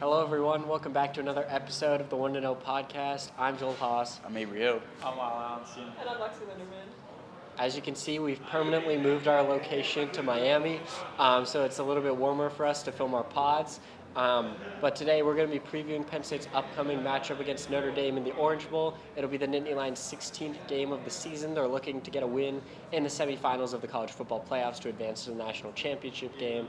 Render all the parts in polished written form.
Hello, everyone. Welcome back to another episode of the One to Know podcast. I'm Joel Haas. I'm Avery Hill. I'm Lyle Allenstein. And I'm Lexi Linderman. As you can see, we've permanently moved our location to Miami, so it's a little bit warmer for us to film our pods. But today we're going to be previewing Penn State's upcoming matchup against Notre Dame in the Orange Bowl. It'll be the Nittany Lions' 16th game of the season. They're looking to get a win in the semifinals of the college football playoffs to advance to the national championship game.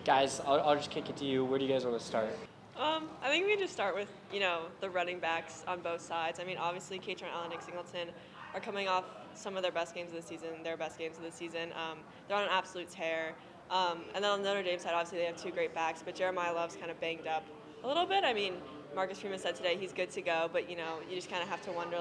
Guys, I'll just kick it to you. Where do you guys want to start? I think we can just start with, the running backs on both sides. I mean, obviously, Katron Allen and Nick Singleton are coming off some of their best games of the season, They're on an absolute tear. And then on the Notre Dame side, obviously, they have two great backs, but Jeremiah Love's kind of banged up a little bit. I mean, Marcus Freeman said today he's good to go, but, you just kind of have to wonder,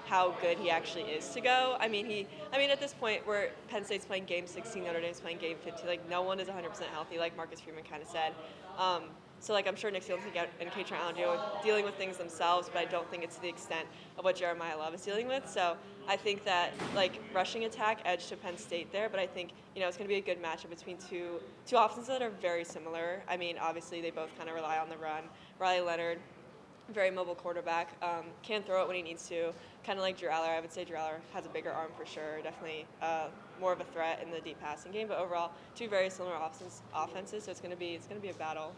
how good he actually is to go. I mean, at this point where Penn State's playing game 16, Notre Dame's playing game 15, no one is 100% healthy, like Marcus Freeman kind of said. So, I'm sure Nick Singleton and Katron Allen are dealing with things themselves, but I don't think it's to the extent of what Jeremiah Love is dealing with. So, I think that, rushing attack edge to Penn State there, but I think, it's going to be a good matchup between two offenses that are very similar. I mean, obviously, they both kind of rely on the run. Riley Leonard, very mobile quarterback, can throw it when he needs to, kind of like Drew Aller. I would say Drew Aller has a bigger arm for sure, definitely more of a threat in the deep passing game, but overall, two very similar offenses, so it's going to be a battle.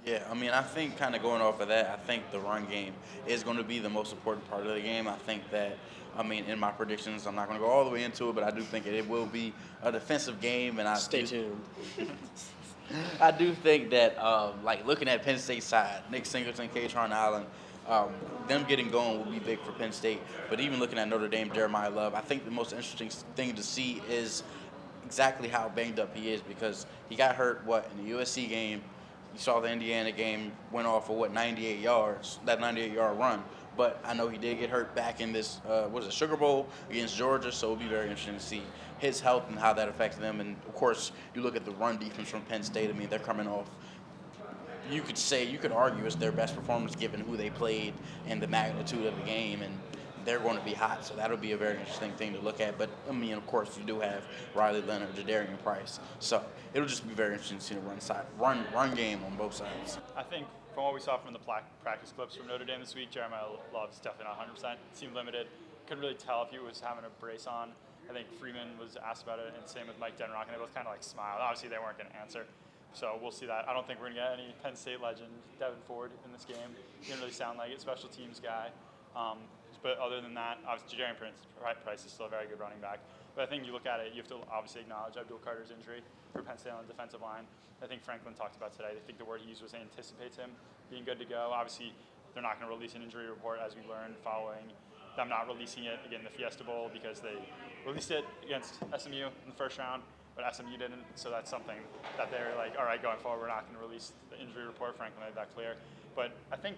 Yeah, I think kind of going off of that, I think the run game is going to be the most important part of the game. I think that, in my predictions, I'm not going to go all the way into it, but I do think it will be a defensive game. And Stay tuned. I do think that, looking at Penn State's side, Nick Singleton, Katron Allen, them getting going will be big for Penn State. But even looking at Notre Dame, Jeremiah Love, I think the most interesting thing to see is exactly how banged up he is, because he got hurt, in the USC game. You saw the Indiana game, went off for 98 yards, that 98-yard run. But I know he did get hurt back in this, Sugar Bowl against Georgia, so it'll be very interesting to see his health and how that affects them. And, of course, you look at the run defense from Penn State. They're coming off, you could argue it's their best performance given who they played and the magnitude of the game, and they're going to be hot, so that'll be a very interesting thing to look at. But, of course, you do have Riley Leonard, Jadarian Price. So it'll just be very interesting to see the run game on both sides. I think from what we saw from the practice clips from Notre Dame this week, Jeremiah Love's definitely not 100%. Seemed limited. Couldn't really tell if he was having a brace on. I think Freeman was asked about it, and same with Mike Denrock, and they both kind of smiled. Obviously, they weren't going to answer. So we'll see that. I don't think we're going to get any Penn State legend, Devin Ford, in this game. He didn't really sound like it, special teams guy. But other than that, obviously, Jadarian Price is still a very good running back. But I think you look at it, you have to obviously acknowledge Abdul Carter's injury for Penn State on the defensive line. I think Franklin talked about today. I think the word he used was anticipates him being good to go. Obviously, they're not going to release an injury report, as we learned following them not releasing it again in the Fiesta Bowl, because they released it against SMU in the first round, but SMU didn't. So that's something that they're like, all right, going forward, we're not going to release the injury report. Franklin made that clear. But I think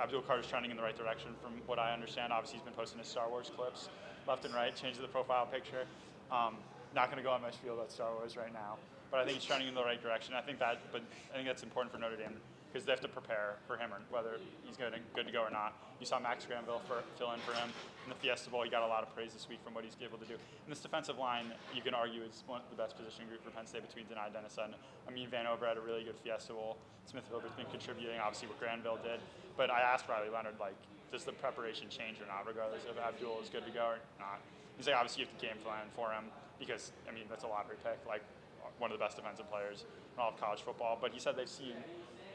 Abdul Carter's trending in the right direction from what I understand. Obviously, he's been posting his Star Wars clips left and right, changed the profile picture. Not going to go on my spiel about Star Wars right now, but I think he's trending in the right direction. I think that's important for Notre Dame, because they have to prepare for him, or whether he's good to go or not. You saw Max Granville fill in for him in the Fiesta Bowl. He got a lot of praise this week from what he's able to do. And this defensive line, you can argue, is one of the best position group for Penn State between Denai Dennison. Vanover had a really good Fiesta Bowl. Smith Hilbert's been contributing, obviously, what Granville did. But I asked Riley Leonard, does the preparation change or not, regardless if Abdul is good to go or not? He's like, obviously, you have to game plan for him, because, that's a lottery pick, one of the best defensive players in all of college football. But he said they've seen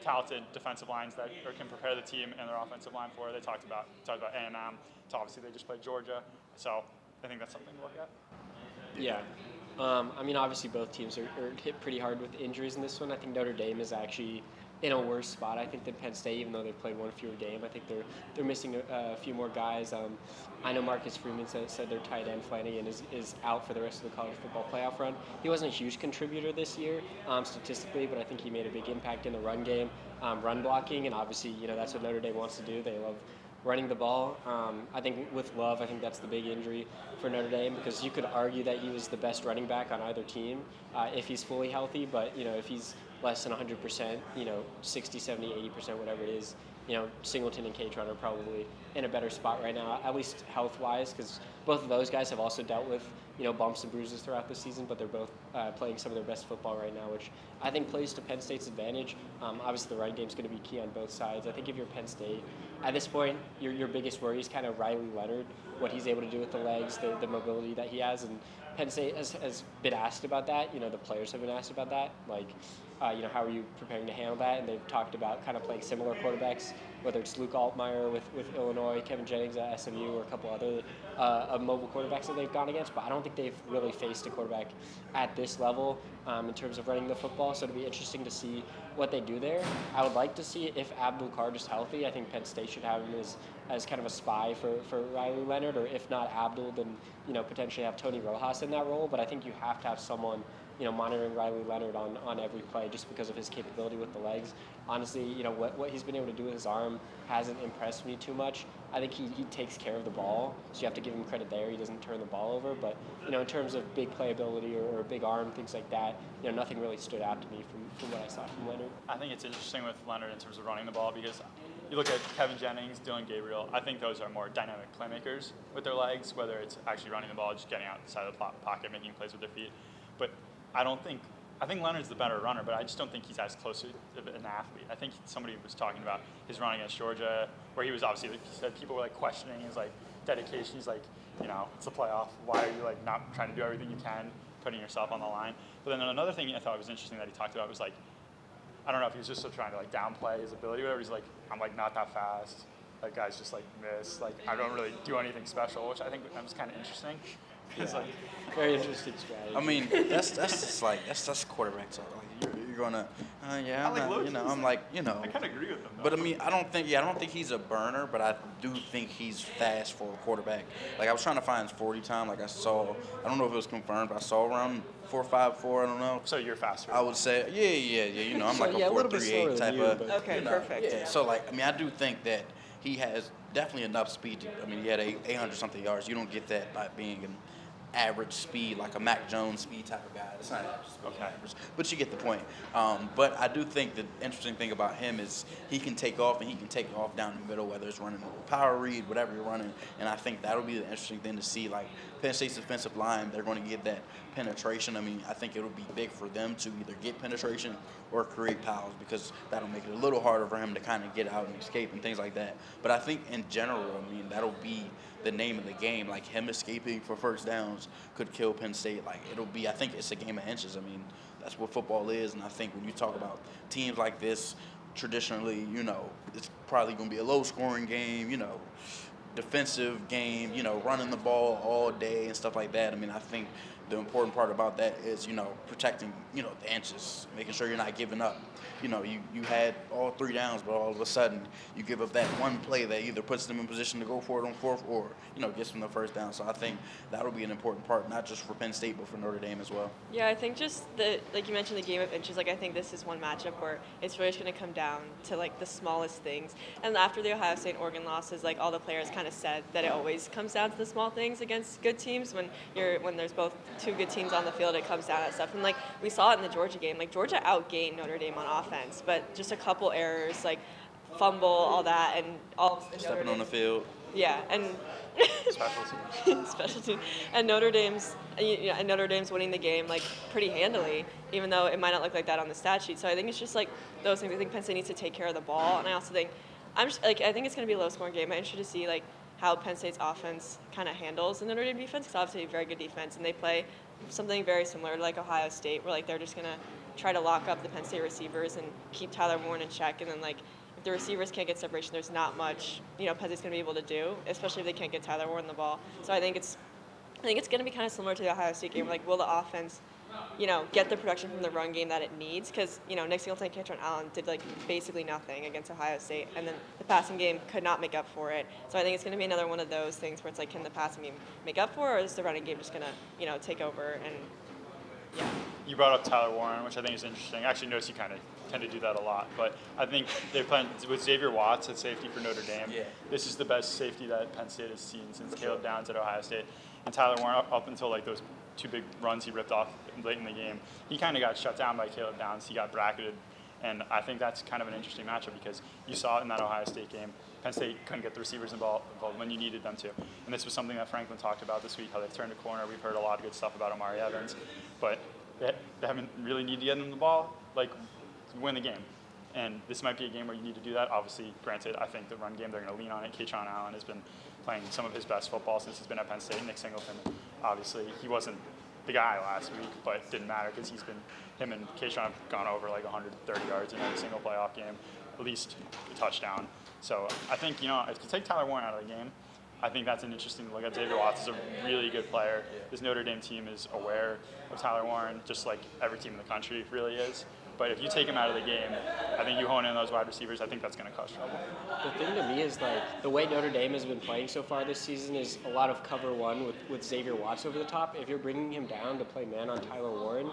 talented defensive lines that can prepare the team and their offensive line for it. They talked about A&M. So obviously, they just played Georgia. So I think that's something to look at. Yeah. Obviously, both teams are hit pretty hard with injuries in this one. I think Notre Dame is actually in a worse spot, I think, than Penn State, even though they've played one fewer game. I think they're missing a few more guys. I know Marcus Freeman said their tight end Flanagan is out for the rest of the college football playoff run. He wasn't a huge contributor this year statistically, but I think he made a big impact in the run game, run blocking, and obviously, that's what Notre Dame wants to do. They love running the ball. I think with Love, I think that's the big injury for Notre Dame, because you could argue that he was the best running back on either team if he's fully healthy, but if he's less than 100%, 60, 70, 80%, whatever it is, Singleton and Catron are probably in a better spot right now, at least health-wise, because both of those guys have also dealt with, bumps and bruises throughout the season, but they're both playing some of their best football right now, which I think plays to Penn State's advantage. Obviously, the run game's going to be key on both sides. I think if you're Penn State, at this point, your biggest worry is kind of Riley Leonard, what he's able to do with the legs, the mobility that he has, and Penn State has been asked about that. The players have been asked about that. How are you preparing to handle that? And they've talked about kind of playing similar quarterbacks, whether it's Luke Altmaier with Illinois, Kevin Jennings at SMU, or a couple other mobile quarterbacks that they've gone against. But I don't think they've really faced a quarterback at this level in terms of running the football. So it'll be interesting to see what they do there. I would like to see if Abdul Carr is healthy. I think Penn State should have him as kind of a spy for Riley Leonard, or if not Abdul, then potentially have Tony Rojas in that role. But I think you have to have someone monitoring Riley Leonard on every play just because of his capability with the legs. Honestly, what he's been able to do with his arm hasn't impressed me too much. I think he takes care of the ball, so you have to give him credit there. He doesn't turn the ball over, but in terms of big playability or big arm, things like that, nothing really stood out to me from what I saw from Leonard. I think it's interesting with Leonard in terms of running the ball because you look at Kevin Jennings, Dylan Gabriel, I think those are more dynamic playmakers with their legs, whether it's actually running the ball, just getting out the side of the pocket, making plays with their feet. But I think Leonard's the better runner, but I just don't think he's as close to an athlete. I think somebody was talking about his run against Georgia, where he was obviously, he said people were questioning his dedication. He's it's a playoff. Why are you not trying to do everything you can, putting yourself on the line? But then another thing I thought was interesting that he talked about was I don't know if he was just trying to downplay his ability, or whatever. He's I'm not that fast. Guys just miss. I don't really do anything special, which I think was kind of interesting. It's very interesting strategy. I mean, that's quarterback talk. You're gonna, yeah, I'm I kind of agree with him. Though. But I mean, I don't think he's a burner, but I do think he's fast for a quarterback. I was trying to find his 40 time. I don't know if it was confirmed, but I saw around 4.54. I don't know. So you're faster. I would say, yeah. I'm So, a 4.38 type of. Okay, perfect. Yeah. So I do think that he has definitely enough speed. He had 800 something yards. You don't get that by being an average speed, like a Mac Jones speed type of guy. It's not average speed, average, but you get the point. But I do think the interesting thing about him is he can take off, and he can take off down the middle, whether it's running a power read, whatever you're running. And I think that'll be the interesting thing to see. Penn State's defensive line, they're going to get that penetration. I think it'll be big for them to either get penetration or create fouls, because that'll make it a little harder for him to kind of get out and escape and things like that. But I think in general, that'll be the name of the game. Him escaping for first downs could kill Penn State. I think it's a game of inches. That's what football is. And I think when you talk about teams like this, traditionally, it's probably going to be a low-scoring game, defensive game, running the ball all day and stuff like that. I think the important part about that is, protecting, the inches, making sure you're not giving up. You had all 3 downs, but all of a sudden you give up that one play that either puts them in position to go for it on fourth or, gets them the first down. So I think that'll be an important part, not just for Penn State, but for Notre Dame as well. Yeah, I think just like you mentioned, the game of inches, I think this is one matchup where it's really just going to come down to the smallest things. And after the Ohio State and Oregon losses, all the players kind of said that it always comes down to the small things against good teams. When there's both 2 good teams on the field, it comes down to that stuff. And we saw it in the Georgia game. Georgia outgained Notre Dame on offense, but just a couple errors, fumble, all that, and all stepping on the field. Yeah, and special teams. And Notre Dame's winning the game pretty handily, even though it might not look like that on the stat sheet. So I think it's just those things. I think Penn State needs to take care of the ball, and I also think I think it's going to be a low-scoring game. I'm interested to see how Penn State's offense kind of handles the Notre Dame defense, because obviously a very good defense, and they play something very similar to Ohio State, where they're just going to try to lock up the Penn State receivers and keep Tyler Warren in check, and then if the receivers can't get separation, there's not much Penn State's going to be able to do, especially if they can't get Tyler Warren the ball. So I think it's going to be kind of similar to the Ohio State game. Will the offense get the production from the run game that it needs? Because Nick Singleton and Catron Allen did basically nothing against Ohio State, and then the passing game could not make up for it. So I think it's going to be another one of those things where it's can the passing game make up for it, or is the running game just going to take over? And yeah. You brought up Tyler Warren, which I think is interesting. Actually, notice you kind of tend to do that a lot, but I think they're playing with Xavier Watts at safety for Notre Dame. Yeah. This is the best safety that Penn State has seen since Caleb Downs at Ohio State. And Tyler Warren, up until those two big runs he ripped off late in the game. He kind of got shut down by Caleb Downs. He got bracketed. And I think that's kind of an interesting matchup because you saw it in that Ohio State game. Penn State couldn't get the receivers involved when you needed them to. And this was something that Franklin talked about this week, how they've turned a corner. We've heard a lot of good stuff about Omari Evans. But they haven't really needed to get him the ball, like, to win the game. And this might be a game where you need to do that. Obviously, granted, I think the run game, they're going to lean on it. Katron Allen has been playing some of his best football since he's been at Penn State. Nick Singleton, obviously, he wasn't the guy last week, but it didn't matter because him and Katron have gone over like 130 yards in every single playoff game, at least a touchdown. So I think, if you take Tyler Warren out of the game, I think that's an interesting look at. Xavier Watts is a really good player. This Notre Dame team is aware of Tyler Warren, just like every team in the country really is. But if you take him out of the game, I think you hone in on those wide receivers, I think that's going to cause trouble. The thing to me is, like, the way Notre Dame has been playing so far this season is a lot of cover one with Xavier Watts over the top. If you're bringing him down to play man on Tyler Warren,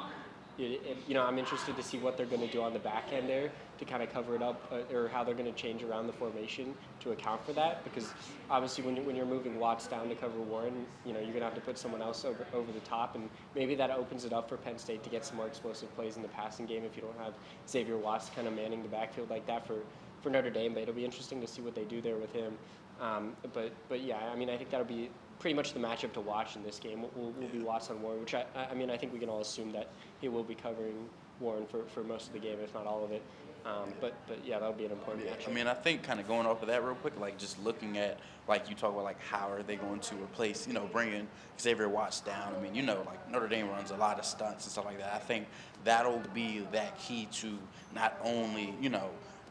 I'm interested to see what they're going to do on the back end there to kind of cover it up, or how they're going to change around the formation to account for that. Because obviously, when you're moving Watts down to cover Warren, you're going to have to put someone else over the top, and maybe that opens it up for Penn State to get some more explosive plays in the passing game if you don't have Xavier Watts kind of manning the backfield like that for Notre Dame. But it'll be interesting to see what they do there with him. But yeah, I think that'll be pretty much the matchup to watch in this game. Will be Watts on Warren, which I think we can all assume that he will be covering Warren for most of the game, if not all of it. But yeah, that'll be an important matchup. I think kind of going off of that real quick, like just looking at, like you talk about, like how are they going to replace, bringing Xavier Watts down. Like Notre Dame runs a lot of stunts and stuff like that. I think that'll be that key to not only,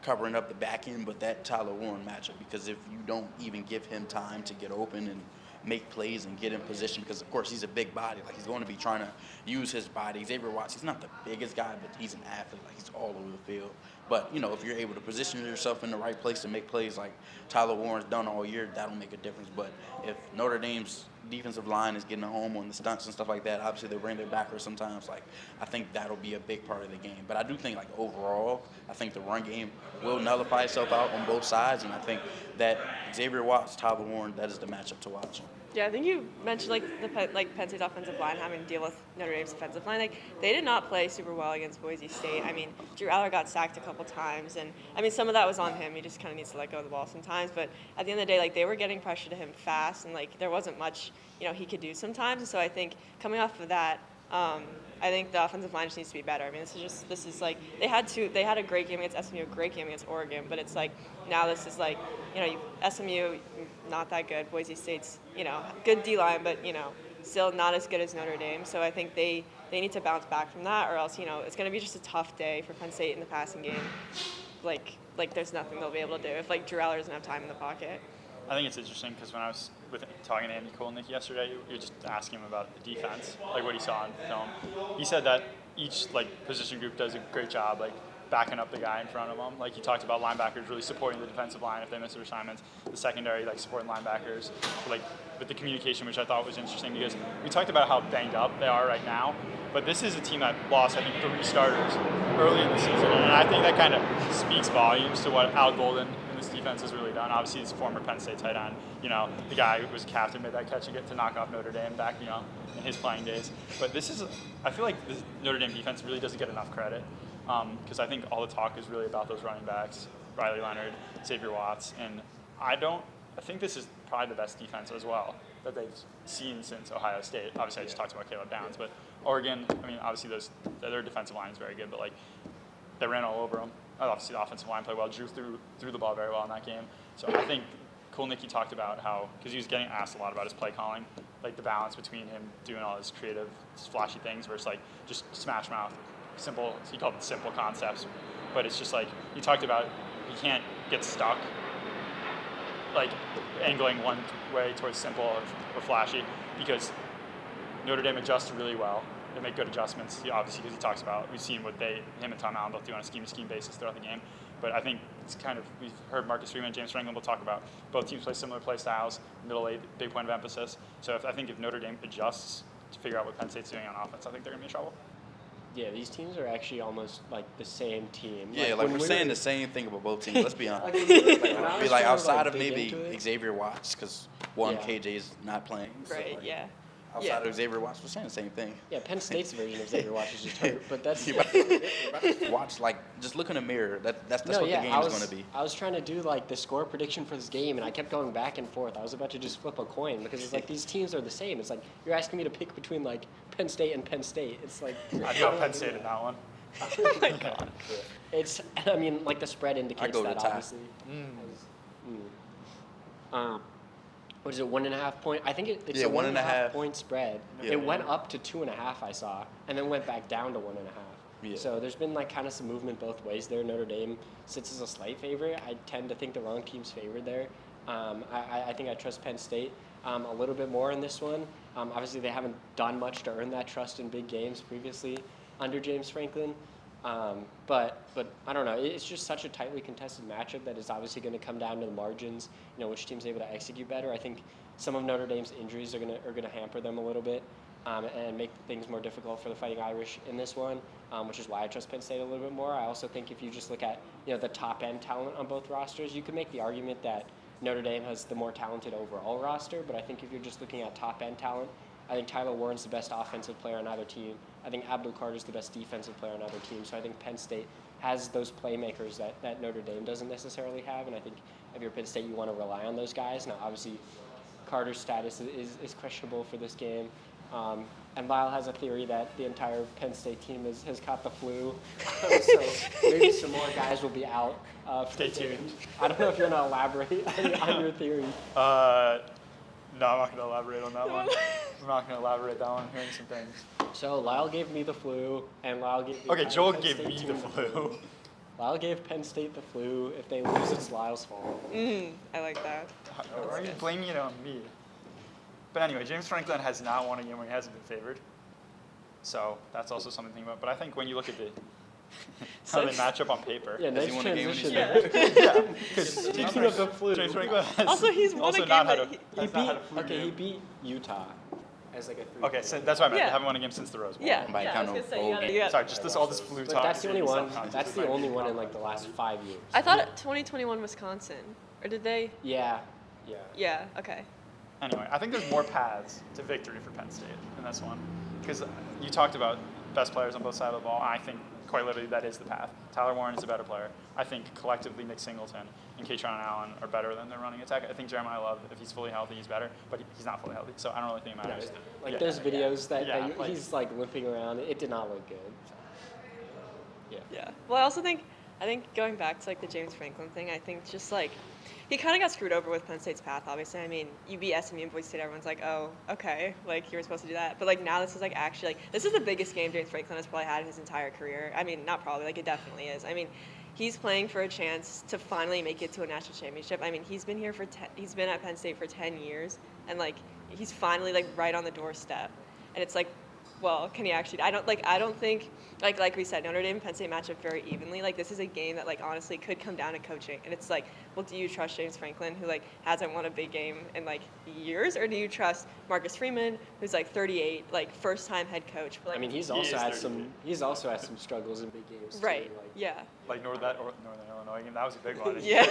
covering up the back end, but that Tyler Warren matchup. Because if you don't even give him time to get open and make plays and get in position, because of course he's a big body, like he's going to be trying to use his body. Xavier Watts, he's not the biggest guy, but he's an athlete, like he's all over the field. But if you're able to position yourself in the right place to make plays like Tyler Warren's done all year, that'll make a difference. But if Notre Dame's defensive line is getting home on the stunts and stuff like that, obviously they'll bring their backers sometimes. Like, I think that'll be a big part of the game. But I do think, like, overall, I think the run game will nullify itself out on both sides, and I think that Xavier Watts, Tyler Warren, that is the matchup to watch. Yeah, I think you mentioned Penn State's offensive line having to deal with Notre Dame's defensive line. Like, they did not play super well against Boise State. Drew Aller got sacked a couple times, and some of that was on him. He just kind of needs to let go of the ball sometimes. But at the end of the day, they were getting pressure to him fast, and there wasn't much he could do sometimes. And so I think coming off of that, I think the offensive line just needs to be better. This is they had a great game against SMU, a great game against Oregon, but it's now this is SMU not that good. Boise State's good D-line, but still not as good as Notre Dame. So I think they need to bounce back from that, or else it's going to be just a tough day for Penn State in the passing game. There's nothing they'll be able to do if Drew Aller doesn't have time in the pocket. I think it's interesting because when I was talking to Andy Kolnick yesterday, you were just asking him about the defense, what he saw in film. He said that each position group does a great job backing up the guy in front of them. He talked about linebackers really supporting the defensive line if they miss their assignments. The secondary supporting linebackers, with the communication, which I thought was interesting because we talked about how banged up they are right now. But this is a team that lost, I think, 3 starters early in the season, and I think that kind of speaks volumes to what Al Golden and this defense has really done. Obviously, he's a former Penn State tight end. The guy who was captain made that catch to knock off Notre Dame back, in his playing days. But I feel like this Notre Dame defense really doesn't get enough credit because I think all the talk is really about those running backs, Riley Leonard, Xavier Watts, and I think this is probably the best defense as well that they've seen since Ohio State. Obviously, I just talked about Caleb Downs, but Oregon, obviously their defensive line is very good, but they ran all over them. Obviously, the offensive line played well. Drew threw the ball very well in that game. So I think Kolnicki talked about how, because he was getting asked a lot about his play calling, the balance between him doing all his creative, flashy things versus just smash mouth, simple. He called it simple concepts, but it's just he talked about he can't get stuck angling one way towards simple or flashy because Notre Dame adjusts really well. They make good adjustments, obviously, because he talks about, we've seen what him and Tom Allen both do on a scheme-to-scheme basis throughout the game. But I think it's we've heard Marcus Freeman and James Franklin will talk about both teams play similar play styles, middle eight, big point of emphasis. So I think if Notre Dame adjusts to figure out what Penn State's doing on offense, I think they're going to be in trouble. Yeah, these teams are actually almost the same team. Yeah, we're saying the same thing about both teams. Let's be honest. Outside of maybe Xavier Watts, because KJ's not playing. Right, yeah. outside of Xavier Watts was saying the same thing. Yeah, Penn State's version of Xavier Watts is just hurt, but that's You're about to watch, like, just look in the mirror. That's what the game is going to be. I was trying to do like the score prediction for this game, and I kept going back and forth. I was about to just flip a coin because it's like these teams are the same. It's like you're asking me to pick between like Penn State and Penn State. It's like I'd go Penn State in that one. Oh my God. it's. I mean, like the spread I'd indicates go that with tie. obviously. What is it? 1.5 point? I think it's Yeah, a 1.5 point spread. Yeah. It went up to 2.5. I saw, and then went back down to 1.5. Yeah. So there's been like kind of some movement both ways there. Notre Dame sits as a slight favorite. I tend to think the wrong team's favored there. I think I trust Penn State a little bit more in this one. Obviously, they haven't done much to earn that trust in big games previously under James Franklin. But I don't know. It's just such a tightly contested matchup that is obviously going to come down to the margins. You know, which team's able to execute better. I think some of Notre Dame's injuries are gonna hamper them a little bit. And make things more difficult for the Fighting Irish in this one, which is why I trust Penn State a little bit more. I also think if you just look at the top end talent on both rosters, you could make the argument that Notre Dame has the more talented overall roster. But I think if you're just looking at top end talent, I think Tyler Warren's the best offensive player on either team. I think Abdul Carter's the best defensive player on either team. So I think Penn State has those playmakers that Notre Dame doesn't necessarily have. And I think if you're Penn State, you want to rely on those guys. Now, obviously, Carter's status is questionable for this game. And Lyle has a theory that the entire Penn State team has caught the flu. So maybe some more guys will be out. Stay tuned. I don't know if you want to elaborate on your theory. No, I'm not going to elaborate on that one. I'm not going to elaborate that one. I'm hearing some things. So Lyle gave me the flu, and Lyle gave the Okay, entire Joel Penn gave State me team the flu. Lyle gave Penn State the flu. If they lose, it's Lyle's fault. I like that. Why are you blaming it on me? But anyway, James Franklin has not won a game where he hasn't been favored. So that's also something to think about. But I think when you look at how they match up on paper. Yeah, nice he won a game when he's transition. Yeah, because Speaking of the flu, James Franklin has Also, he's won also a not game had that has not had a flu he game. beat Utah as like a 3. Okay, so that's what I meant. Yeah. They haven't won a game since the Rose Bowl. Yeah, By I count was of gonna say, bowl yeah. Sorry, just all this flu But talk. that's the only is one. subconscious. That's the only one in like the last 5 years. I thought 2021 Wisconsin, or did they? Yeah. Yeah. Okay. Anyway, I think there's more paths to victory for Penn State in this one. Because you talked about best players on both sides of the ball. I think quite literally that is the path. Tyler Warren is a better player. I think collectively Nick Singleton and Kaytron Allen are better than their running attack. I think Jeremiah Love, if he's fully healthy, he's better. But he's not fully healthy, so I don't really think it matters. Like Yeah. those videos that like- he's like limping around. It did not look good. Yeah. Well, I think going back to like the James Franklin thing, I think just like he kind of got screwed over with Penn State's path. Obviously, I mean, you beat SMU and Boise State. Everyone's like, oh, okay, like you were supposed to do that. But like now, this is like actually like this is the biggest game James Franklin has probably had in his entire career. I mean, not probably, like it definitely is. I mean, he's playing for a chance to finally make it to a national championship. I mean, he's been here for he's been at Penn State for 10 years, and like he's finally like right on the doorstep. And it's like, well, can he actually? I don't think like we said, Notre Dame and Penn State match up very evenly. Like this is a game that like honestly could come down to coaching, and it's like, well, do you trust James Franklin, who like hasn't won a big game in like years, or do you trust Marcus Freeman, who's like 38, like first time head coach? But, like, I mean, he's He also is had 38. he's also had some struggles in big games. Too, right, like, yeah. Like Northern Illinois game, that was a big one. Yeah,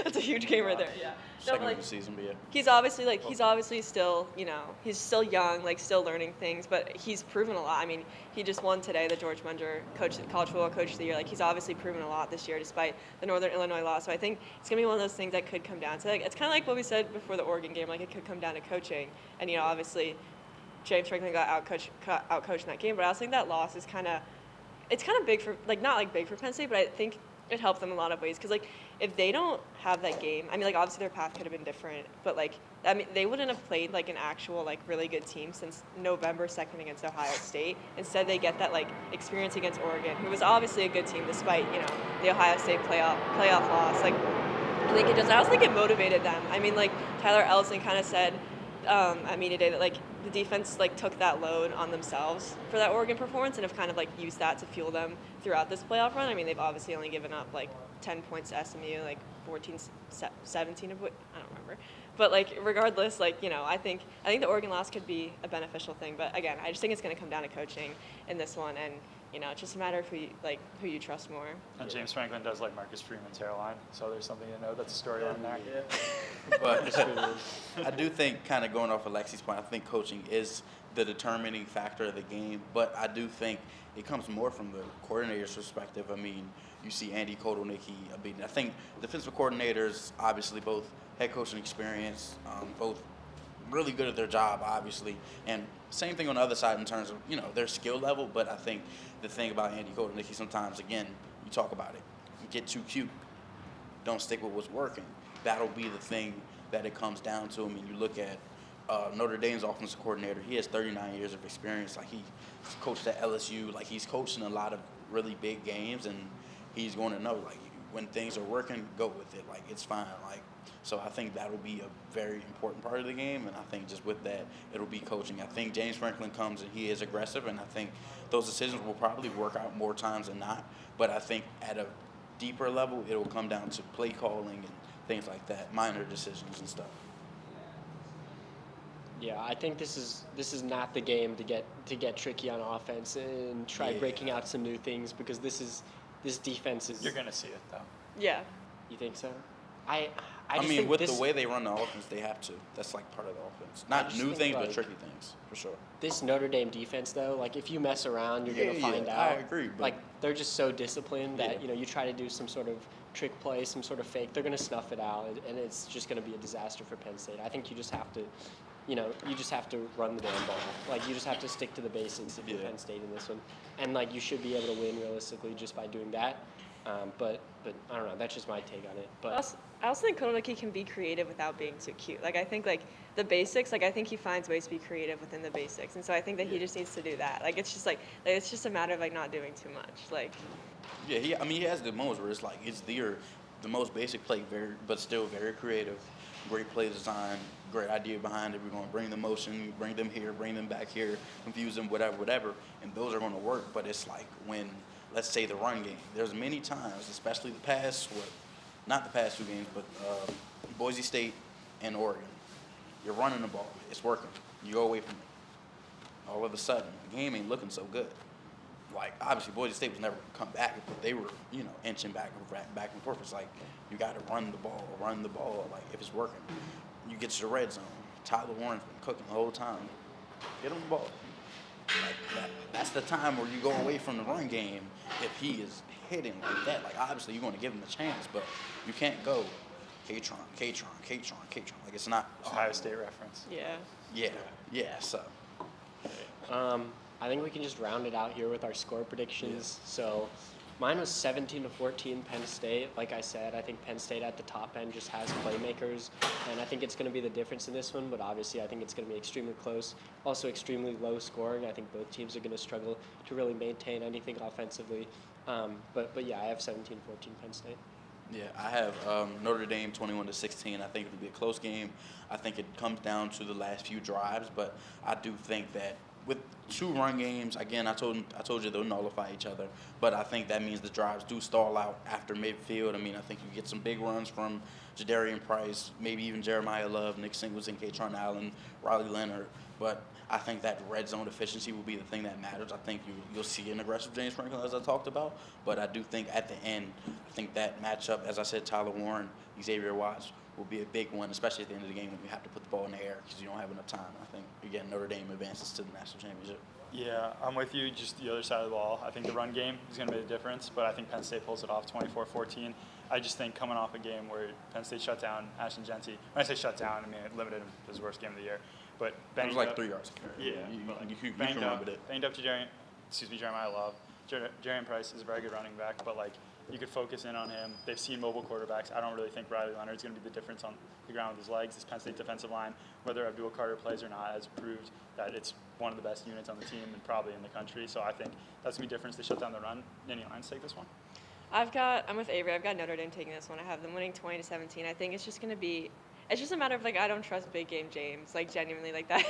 that's a huge game right there. Yeah. No, Second but, like, of the season, but yeah. he's obviously still, he's still young, like still learning things, but he's proven a lot. I mean, he just won today the George Munger College Football Coach of the Year. Like he's obviously proven a lot this year despite the Northern Illinois loss. So I think it's gonna be one of those things that could come down to, like, it's kind of like what we said before the Oregon game. Like it could come down to coaching, and obviously James Franklin got outcoached in that game. But I also think that loss is kind of big for, like, not like big for Penn State, but I think it helped them in a lot of ways, because like if they don't have that game, I mean, like obviously their path could have been different, but like I mean they wouldn't have played like an actual like really good team since November 2nd against Ohio State. Instead they get that like experience against Oregon, who was obviously a good team despite the Ohio State playoff loss. Like I also think it motivated them. I mean, like Tyler Ellison kind of said at media day that like the defense like took that load on themselves for that Oregon performance, and have kind of like used that to fuel them throughout this playoff run. I mean, they've obviously only given up like 10 points to SMU, like 17 of what I don't remember. But like regardless, like I think the Oregon loss could be a beneficial thing. But again, I just think it's going to come down to coaching in this one, and it's just a matter of who you trust more. And James Franklin does like Marcus Freeman's hairline, so there's something to know. That's a storyline there. But I do think, kind of going off of Lexi's point, I think coaching is the determining factor of the game, but I do think it comes more from the coordinator's perspective. I mean, you see Andy Kotelnicki. I think defensive coordinators, obviously both head coaching experience, both really good at their job, obviously, and same thing on the other side in terms of their skill level. But I think the thing about Andy Kotelnicki sometimes, again, you talk about it, you get too cute, don't stick with what's working. That'll be the thing that it comes down to. I mean, you look at Notre Dame's offensive coordinator. He has 39 years of experience. Like, he's coached at LSU. Like, he's coached in a lot of really big games, and he's going to know, like, when things are working, go with it. Like, it's fine. Like, so I think that'll be a very important part of the game, and I think just with that, it'll be coaching. I think James Franklin comes and he is aggressive, and I think those decisions will probably work out more times than not. But I think at a deeper level, it'll come down to play calling and things like that, minor decisions and stuff. Yeah, I think this is not the game to get tricky on offense and try breaking out some new things, because this defense is. You're gonna see it though. Yeah. You think so? I mean, think with the way they run the offense, they have to. That's like part of the offense. Not new things, but tricky things, for sure. This Notre Dame defense, though, like, if you mess around, you're gonna find out. I agree. But like, they're just so disciplined that you try to do some sort of trick play, some sort of fake, they're gonna snuff it out, and it's just gonna be a disaster for Penn State. I think you just have to. You just have to run the damn ball. Like, you just have to stick to the basics if you're Penn State in this one. And, like, you should be able to win realistically just by doing that. But I don't know. That's just my take on it. But I also think Kotelnicki can be creative without being too cute. Like, I think, like, the basics, like, I think he finds ways to be creative within the basics. And so I think that he just needs to do that. Like, it's just, it's just a matter of, like, not doing too much. Like. Yeah, he has the moments where it's, like, it's the most basic play, but still very creative. Great play design, great idea behind it. We're going to bring the motion, bring them here, bring them back here, confuse them, whatever. And those are going to work. But it's like when, let's say, the run game. There's many times, especially not the past 2 games, but Boise State and Oregon. You're running the ball. It's working. You go away from it. All of a sudden, the game ain't looking so good. Like, obviously, Boise State was never going to come back, but they were, inching back and forth. It's like, you got to run the ball. Like, if it's working, you get to the red zone. Tyler Warren's been cooking the whole time. Get him the ball. Like, that's the time where you go away from the run game if he is hitting like that. Like, obviously, you're going to give him a chance, but you can't go K-Tron. Like, it's not. Ohio State reference. Yeah. Yeah, so. I think we can just round it out here with our score predictions. Yeah. So mine was 17-14 Penn State. Like I said, I think Penn State at the top end just has playmakers, and I think it's going to be the difference in this one, but obviously I think it's going to be extremely close, also extremely low scoring. I think both teams are going to struggle to really maintain anything offensively. But yeah, I have 17-14 Penn State. Yeah, I have Notre Dame 21-16. I think it'll be a close game. I think it comes down to the last few drives, but I do think that with 2 run games, again, I told you they'll nullify each other, but I think that means the drives do stall out after midfield. I mean, I think you get some big runs from Jadarian Price, maybe even Jeremiah Love, Nick Singleton, K-Tron Allen, Riley Leonard, but I think that red zone efficiency will be the thing that matters. I think you'll see an aggressive James Franklin, as I talked about, but I do think at the end, I think that matchup, as I said, Tyler Warren, Xavier Watts, will be a big one, especially at the end of the game when you have to put the ball in the air because you don't have enough time. I think, again, Notre Dame advances to the national championship. Yeah, I'm with you. Just the other side of the ball. I think the run game is going to be the difference, but I think Penn State pulls it off 24-14. I just think coming off a game where Penn State shut down Ashton Genty. When I say shut down, I mean it limited him to his worst game of the year. But it was like 3 yards. Yeah, you can remember that. Banged up to Jeremiah Love. Jarian Price is a very good running back, but like you could focus in on him. They've seen mobile quarterbacks. I don't really think Riley Leonard's going to be the difference on the ground with his legs. This Penn State defensive line, whether Abdul Carter plays or not, has proved that it's one of the best units on the team and probably in the country. So I think that's going to be a difference. They shut down the run. Any lines take this one? I'm with Avery. I've got Notre Dame taking this one. I have them winning 20-17. I think it's just going to be. It's just a matter of, like, I don't trust big game James, like, genuinely, like that.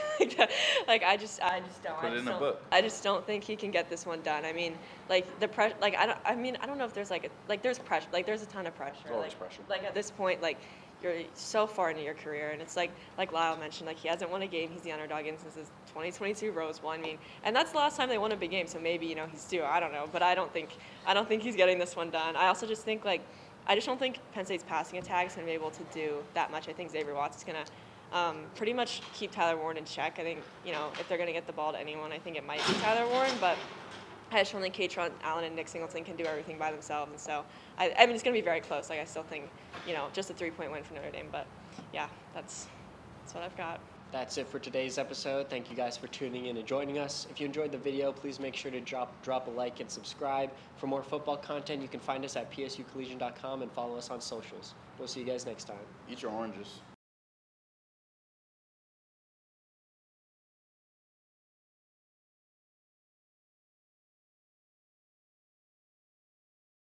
Like, I just don't. Put it in a book. I just don't think he can get this one done. I mean, like, the pressure, like, I don't know if there's, there's pressure, like, there's a ton of pressure. There's always pressure. Like, at this point, like, you're so far into your career, and it's like Lyle mentioned, like, he hasn't won a game. He's the underdog in since his 2022 Rose Bowl. I mean, and that's the last time they won a big game, so maybe, he's due. I don't know, but I don't think he's getting this one done. I also just think, like, I just don't think Penn State's passing attack is going to be able to do that much. I think Xavier Watts is going to pretty much keep Tyler Warren in check. I think, if they're going to get the ball to anyone, I think it might be Tyler Warren, but I just don't think Katron Allen and Nick Singleton can do everything by themselves. And so, I mean, it's going to be very close. Like, I still think, just a 3-point win for Notre Dame. But, yeah, that's what I've got. That's it for today's episode. Thank you guys for tuning in and joining us. If you enjoyed the video, please make sure to drop a like and subscribe. For more football content, you can find us at psucollegian.com and follow us on socials. We'll see you guys next time. Eat your oranges.